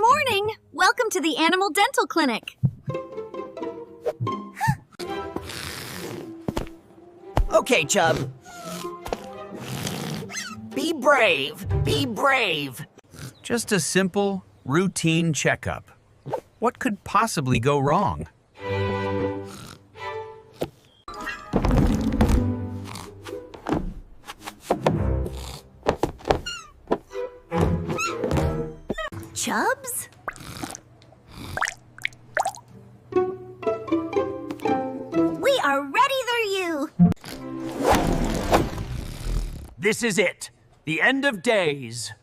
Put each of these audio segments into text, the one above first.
morning! Welcome to the Animal Dental Clinic. Okay, Chub. Be brave. Be brave. Just a simple, routine checkup. What could possibly go wrong? Chubs? We are ready for you! This is it. The end of days.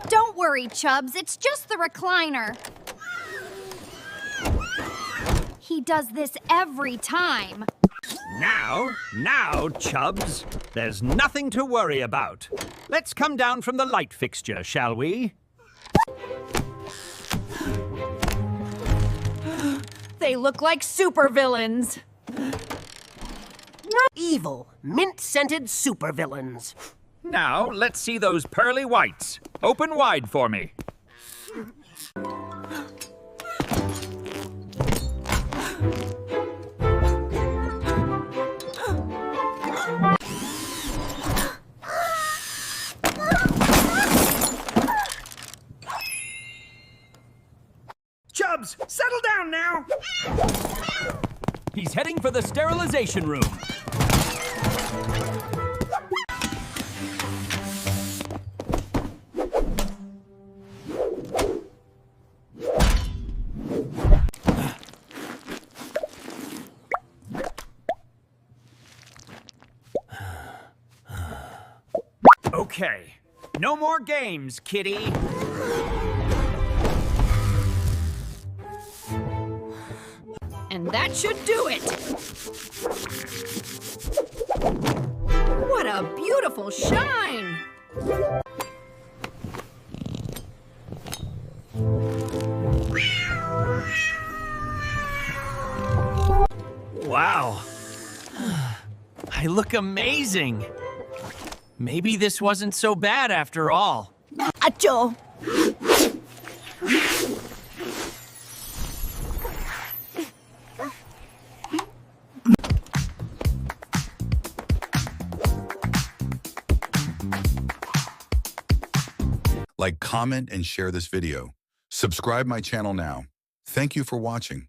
Don't worry, Chubs. It's just the recliner. He does this every time. Now, Chubs. There's nothing to worry about. Let's come down from the light fixture, shall we? They look like supervillains. Evil, mint-scented supervillains. Now, let's see those pearly whites. Open wide for me. Chubs, settle down now! He's heading for the sterilization room. Okay, no more games, kitty. And that should do it. What a beautiful shine. Wow. I look amazing. Maybe this wasn't so bad after all. Achoo. Like, comment, and share this video. Subscribe my channel now. Thank you for watching.